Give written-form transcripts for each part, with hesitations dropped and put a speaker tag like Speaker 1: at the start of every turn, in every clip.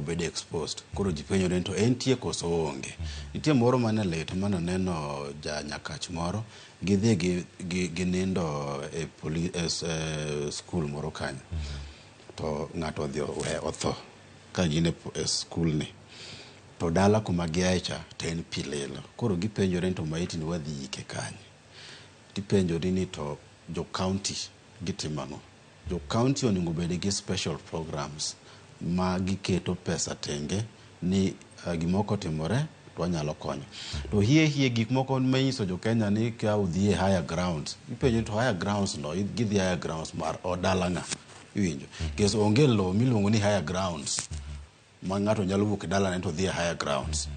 Speaker 1: obed exposed. Koro ji penjo to entie koso onge. Nitie moro mane lit mane neno ja Nyakach moro gidhi gi nindo school moro kanyo. To ng'ato odhi otho ka gin e school ni. To dala kuma giacha to en pi lilo. Koro gipenjore to maiti ni wadhi ike kanye. Tipenjori ni to jo kaunti gitimano. Jo kaunti onego bed gi special programs ma giketo pesa tenge ni gimoko timore to wanyalo konyo. To hie gik moko manyiso jo Kenya ni ka udhi e higher grounds. Ipenjo to higher grounds no, gidhi higher grounds mar odala nga. Iwinjo. Kes onge lo miluongo ni higher grounds. Ma ng'ato nyalo wuok dala ne to dhi e higher grounds.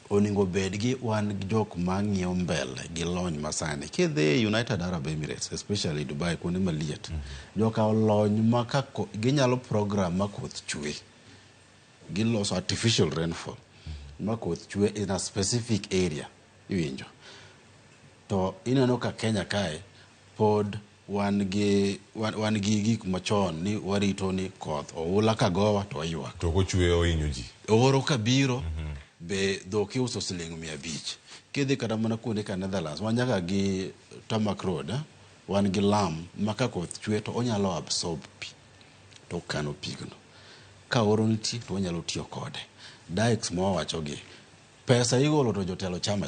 Speaker 1: Onego bed gi wan jok ma ng'iyo mbele gi lony masani. Kidhi United Arab Emirates, especially Dubai, kuonde maliet. Joka olony ma ginyalo program ma koth chwe. Giloso artificial rainfall. Ma koth chwe in a specific area. Iwinjo. To ineno ka Kenya kae pod wan gi gik machon ni warito ni koth oula ka gowa to ayuak.
Speaker 2: To kochwe ohinyo ji.
Speaker 1: Oro kabiro be dhoki uso siling 500. Kidhi kata mana kuonde ka Netherlands wanyaka gi Tarmac Road, wan gi lam maka koth chwe to onyalo absorb pi to kano pigno. Ka oro nitie to onyalo tiyo kode. Dikes mo wacho gi pesa igolo to jotelo chama.